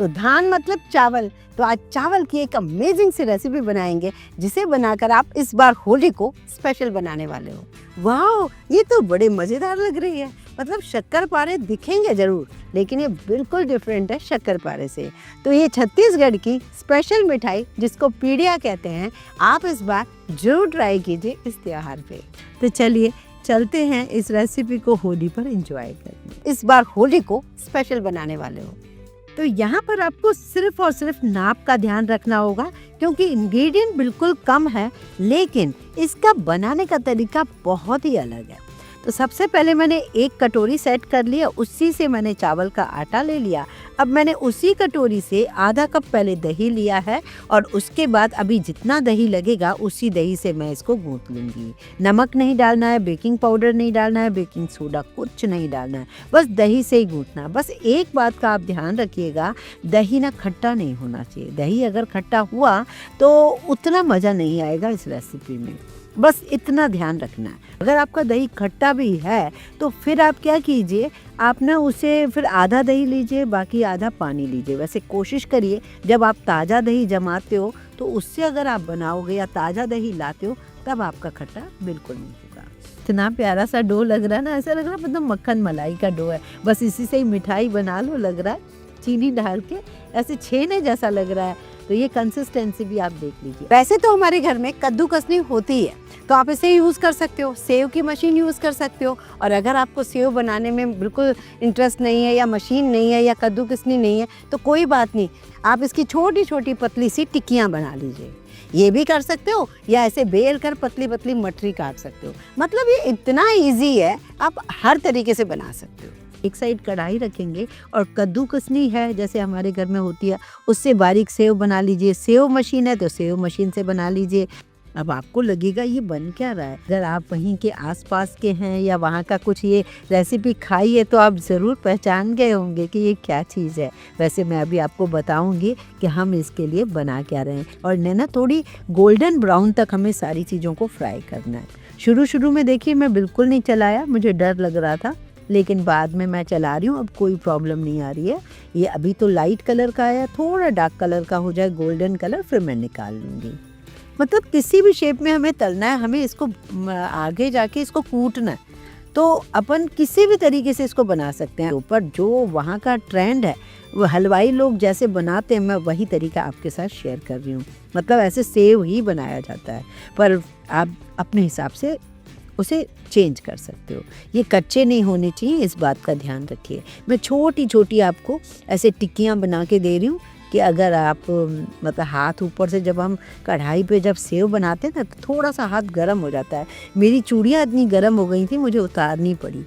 तो धान मतलब चावल। तो आज चावल की एक अमेजिंग सी रेसिपी बनाएंगे जिसे बनाकर आप इस बार होली को स्पेशल बनाने वाले हो। वाह, ये तो बड़े मज़ेदार लग रही है। मतलब शक्करपारे दिखेंगे ज़रूर, लेकिन ये बिल्कुल डिफरेंट है शक्करपारे से। तो ये छत्तीसगढ़ की स्पेशल मिठाई जिसको पीड़िया कहते हैं, आप इस बार जरूर ट्राई कीजिए इस त्योहार पे। तो चलिए चलते हैं इस रेसिपी को होली पर एंजॉय करने। इस बार होली को स्पेशल बनाने वाले हो तो यहाँ पर आपको सिर्फ और सिर्फ नाप का ध्यान रखना होगा, क्योंकि इंग्रेडिएंट बिल्कुल कम है लेकिन इसका बनाने का तरीका बहुत ही अलग है। तो सबसे पहले मैंने एक कटोरी सेट कर लिया, उसी से मैंने चावल का आटा ले लिया। अब मैंने उसी कटोरी से आधा कप पहले दही लिया है और उसके बाद अभी जितना दही लगेगा उसी दही से मैं इसको गूंथ लूँगी। नमक नहीं डालना है, बेकिंग पाउडर नहीं डालना है, बेकिंग सोडा कुछ नहीं डालना है, बस दही से ही गूंथना। बस एक बात का आप ध्यान रखिएगा, दही ना खट्टा नहीं होना चाहिए। दही अगर खट्टा हुआ तो उतना मज़ा नहीं आएगा इस रेसिपी में, बस इतना ध्यान रखना है। अगर आपका दही खट्टा भी है तो फिर आप क्या कीजिए, आप ना उसे फिर आधा दही लीजिए, बाकी आधा पानी लीजिए। वैसे कोशिश करिए जब आप ताज़ा दही जमाते हो तो उससे अगर आप बनाओगे या ताज़ा दही लाते हो तब आपका खट्टा बिल्कुल नहीं होगा। इतना प्यारा सा डो लग रहा है ना, ऐसा लग रहा है मतलब मक्खन मलाई का डो है। बस इसी से ही मिठाई बना लो, लग रहा है चीनी डाल के ऐसे छेने जैसा लग रहा है। तो ये कंसिस्टेंसी भी आप देख लीजिए। वैसे तो हमारे घर में कद्दू कसनी होती है तो आप इसे यूज़ कर सकते हो, सेव की मशीन यूज़ कर सकते हो। और अगर आपको सेव बनाने में बिल्कुल इंटरेस्ट नहीं है या मशीन नहीं है या कद्दू कसनी नहीं है तो कोई बात नहीं, आप इसकी छोटी छोटी पतली सी टिक्कियाँ बना लीजिए। ये भी कर सकते हो या ऐसे बेल कर पतली पतली मठरी काट सकते हो। मतलब ये इतना ईजी है, आप हर तरीके से बना सकते हो। एक साइड कढ़ाई रखेंगे और कद्दू कसनी है जैसे हमारे घर में होती है उससे बारीक सेव बना लीजिए। सेव मशीन है तो सेव मशीन से बना लीजिए। अब आपको लगेगा ये बन क्या रहा है, अगर आप वहीं के आसपास के हैं या वहाँ का कुछ ये रेसिपी खाई है तो आप ज़रूर पहचान गए होंगे कि ये क्या चीज़ है। वैसे मैं अभी आपको बताऊंगी कि हम इसके लिए बना क्या रहे हैं। और ना थोड़ी गोल्डन ब्राउन तक हमें सारी चीज़ों को फ्राई करना है। शुरू में देखिए मैं बिल्कुल नहीं चलाया, मुझे डर लग रहा था, लेकिन बाद में मैं चला रही हूँ, अब कोई प्रॉब्लम नहीं आ रही है। ये अभी तो लाइट कलर का आया, थोड़ा डार्क कलर का हो जाए गोल्डन कलर, फिर मैं निकाल लूँगी। मतलब किसी भी शेप में हमें तलना है, हमें इसको आगे जाके इसको कूटना है। तो अपन किसी भी तरीके से इसको बना सकते हैं। ऊपर जो वहाँ का ट्रेंड है वो हलवाई लोग जैसे बनाते हैं, मैं वही तरीका आपके साथ शेयर कर रही हूँ। मतलब ऐसे सेव ही बनाया जाता है, पर आप अपने हिसाब से उसे चेंज कर सकते हो। ये कच्चे नहीं होने चाहिए, इस बात का ध्यान रखिए। मैं छोटी छोटी आपको ऐसे टिक्कियाँ बना के दे रही हूँ कि अगर आप मतलब हाथ ऊपर से जब हम कढ़ाई पे जब सेव बनाते हैं ना तो थोड़ा सा हाथ गर्म हो जाता है। मेरी चूड़ियाँ इतनी गर्म हो गई थी, मुझे उतारनी पड़ी।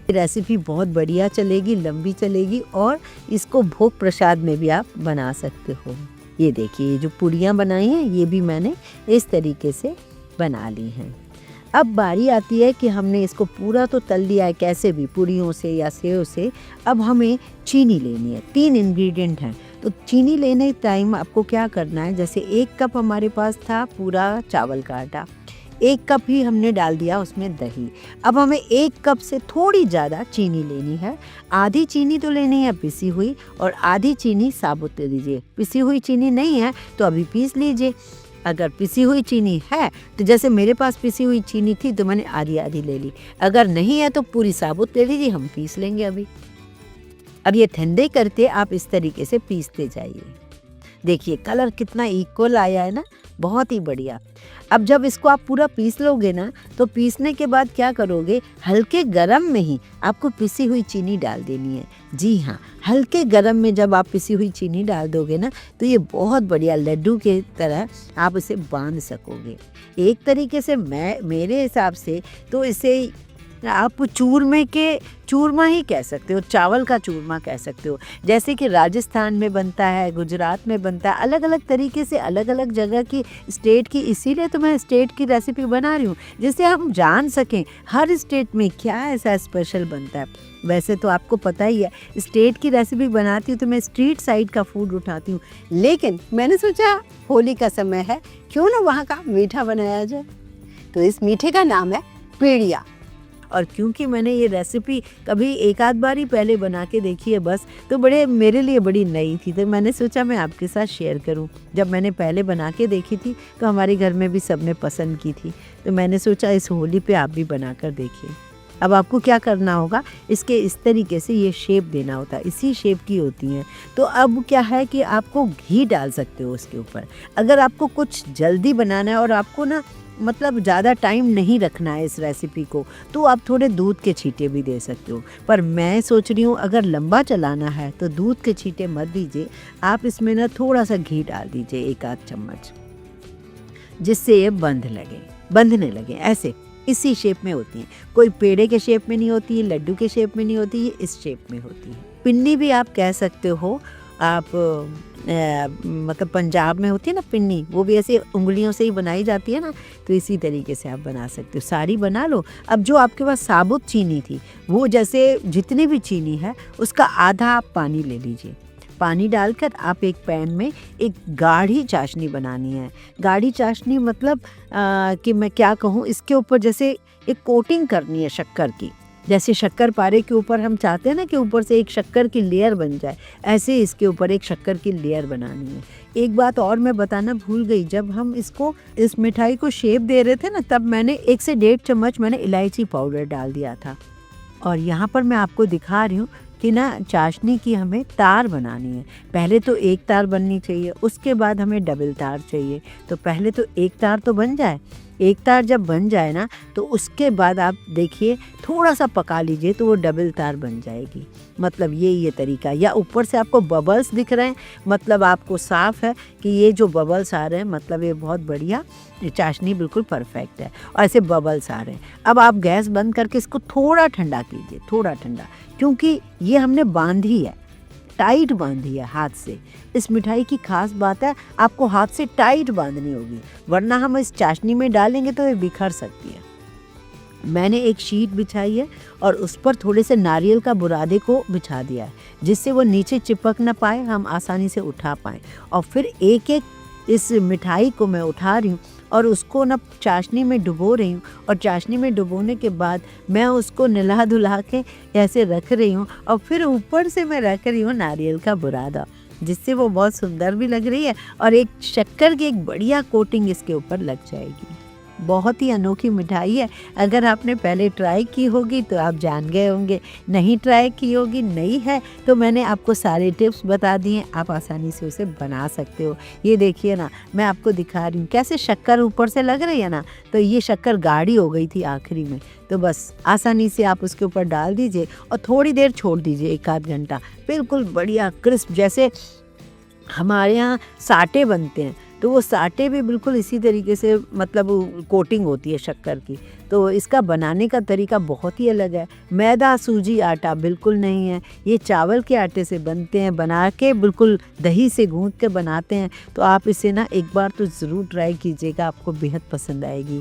रेसिपी बहुत बढ़िया चलेगी, लंबी चलेगी और इसको भोग प्रसाद में भी आप बना सकते हो। ये देखिए जो पूड़ियाँ बनाई हैं ये भी मैंने इस तरीके से बना ली हैं। अब बारी आती है कि हमने इसको पूरा तो तल लिया है कैसे भी, पूड़ियों से या सेव से। अब हमें चीनी लेनी है। 3 इंग्रेडिएंट हैं। तो चीनी लेने टाइम आपको क्या करना है, जैसे 1 कप हमारे पास था पूरा चावल का आटा, 1 कप ही हमने डाल दिया उसमें दही। अब हमें 1 कप से थोड़ी ज़्यादा चीनी लेनी है। आधी चीनी तो लेनी है पिसी हुई और आधी चीनी साबुत ले लीजिए। पिसी हुई चीनी नहीं है तो अभी पीस लीजिए। अगर पिसी हुई चीनी है तो जैसे मेरे पास पिसी हुई चीनी थी तो मैंने आधी आधी ले ली। अगर नहीं है तो पूरी साबुत ले लीजिए, हम पीस लेंगे अभी। अब ये ठंडे करके आप इस तरीके से पीसते जाइए। देखिए कलर कितना इक्वल आया है ना, बहुत ही बढ़िया। अब जब इसको आप पूरा पीस लोगे ना तो पीसने के बाद क्या करोगे, हल्के गरम में ही आपको पिसी हुई चीनी डाल देनी है। जी हाँ, हल्के गरम में जब आप पिसी हुई चीनी डाल दोगे ना तो ये बहुत बढ़िया लड्डू के तरह आप इसे बांध सकोगे। एक तरीके से मेरे हिसाब से तो इसे आप चूरमा ही कह सकते हो, चावल का चूरमा कह सकते हो। जैसे कि राजस्थान में बनता है, गुजरात में बनता है, अलग अलग तरीके से अलग अलग जगह की स्टेट की, इसीलिए तो मैं स्टेट की रेसिपी बना रही हूँ जिससे हम जान सकें हर स्टेट में क्या ऐसा स्पेशल बनता है। वैसे तो आपको पता ही है, स्टेट की रेसिपी बनाती हूँ तो मैं स्ट्रीट साइड का फूड उठाती हूँ, लेकिन मैंने सोचा होली का समय है, क्यों ना वहाँ का मीठा बनाया जाए। तो इस मीठे का नाम है पीड़िया। और क्योंकि मैंने ये रेसिपी कभी एक आध बार ही पहले बना के देखी है बस, तो बड़े मेरे लिए बड़ी नई थी, तो मैंने सोचा मैं आपके साथ शेयर करूं। जब मैंने पहले बना के देखी थी तो हमारे घर में भी सबने पसंद की थी, तो मैंने सोचा इस होली पे आप भी बना कर देखिए। अब आपको क्या करना होगा, इसके इस तरीके से ये शेप देना होता है, इसी शेप की होती हैं। तो अब क्या है कि आपको घी डाल सकते हो उसके ऊपर। अगर आपको कुछ जल्दी बनाना है और आपको ना मतलब ज़्यादा टाइम नहीं रखना है इस रेसिपी को, तो आप थोड़े दूध के छींटे भी दे सकते हो। पर मैं सोच रही हूँ अगर लंबा चलाना है तो दूध के छींटे मत दीजिए, आप इसमें ना थोड़ा सा घी डाल दीजिए, 1 आध चम्मच, जिससे ये बंधने लगे ऐसे। इसी शेप में होती हैं, कोई पेड़े के शेप में नहीं होती है, लड्डू के शेप में नहीं होती, ये इस शेप में होती है। पिन्नी भी आप कह सकते हो। आप मतलब पंजाब में होती है ना पिन्नी, वो भी ऐसे उंगलियों से ही बनाई जाती है ना, तो इसी तरीके से आप बना सकते हो। सारी बना लो। अब जो आपके पास साबुत चीनी थी, वो जैसे जितनी भी चीनी है उसका आधा आप पानी ले लीजिए। पानी डालकर आप एक पैन में एक गाढ़ी चाशनी बनानी है। गाढ़ी चाशनी मतलब कि मैं क्या कहूँ, इसके ऊपर जैसे एक कोटिंग करनी है शक्कर की। जैसे शक्कर पारे के ऊपर हम चाहते हैं ना कि ऊपर से एक शक्कर की लेयर बन जाए, ऐसे इसके ऊपर एक शक्कर की लेयर बनानी है। एक बात और मैं बताना भूल गई, जब हम इस मिठाई को शेप दे रहे थे ना, तब मैंने 1 से 1.5 चम्मच मैंने इलायची पाउडर डाल दिया था। और यहाँ पर मैं आपको दिखा रही हूँ कि ना चाशनी की हमें तार बनानी है। पहले तो एक तार बननी चाहिए, उसके बाद हमें डबल तार चाहिए। तो पहले तो एक तार तो बन जाए, एक तार जब बन जाए ना तो उसके बाद आप देखिए थोड़ा सा पका लीजिए तो वो डबल तार बन जाएगी। मतलब ये तरीका। या ऊपर से आपको बबल्स दिख रहे हैं, मतलब आपको साफ है कि ये जो बबल्स आ रहे हैं मतलब ये बहुत बढ़िया, ये चाशनी बिल्कुल परफेक्ट है। और ऐसे बबल्स आ रहे हैं। अब आप गैस बंद करके इसको थोड़ा ठंडा कीजिए, थोड़ा ठंडा, क्योंकि ये हमने बांधी है, टाइट बांधी है हाथ से। इस मिठाई की खास बात है, आपको हाथ से टाइट बांधनी होगी, वरना हम इस चाशनी में डालेंगे तो ये बिखर सकती है। मैंने एक शीट बिछाई है और उस पर थोड़े से नारियल का बुरादे को बिछा दिया है, जिससे वो नीचे चिपक ना पाए, हम आसानी से उठा पाएँ। और फिर एक एक इस मिठाई को मैं उठा रही हूँ और उसको ना चाशनी में डुबो रही हूँ। और चाशनी में डुबोने के बाद मैं उसको नला धुला के ऐसे रख रही हूँ और फिर ऊपर से मैं रख रही हूँ नारियल का बुरादा, जिससे वो बहुत सुंदर भी लग रही है और एक शक्कर की एक बढ़िया कोटिंग इसके ऊपर लग जाएगी। बहुत ही अनोखी मिठाई है। अगर आपने पहले ट्राई की होगी तो आप जान गए होंगे, नहीं ट्राई की होगी, नई है तो मैंने आपको सारे टिप्स बता दिए, आप आसानी से उसे बना सकते हो। ये देखिए ना, मैं आपको दिखा रही हूँ कैसे शक्कर ऊपर से लग रही है ना, तो ये शक्कर गाढ़ी हो गई थी आखिरी में। तो बस आसानी से आप उसके ऊपर डाल दीजिए और थोड़ी देर छोड़ दीजिए, 1 आध घंटा, बिल्कुल बढ़िया क्रिस्प। जैसे हमारे यहाँ साटे बनते हैं तो वो साटे भी बिल्कुल इसी तरीके से मतलब कोटिंग होती है शक्कर की। तो इसका बनाने का तरीका बहुत ही अलग है। मैदा, सूजी, आटा बिल्कुल नहीं है, ये चावल के आटे से बनते हैं, बना के बिल्कुल दही से गूँथ के बनाते हैं। तो आप इसे ना एक बार तो ज़रूर ट्राई कीजिएगा, आपको बेहद पसंद आएगी।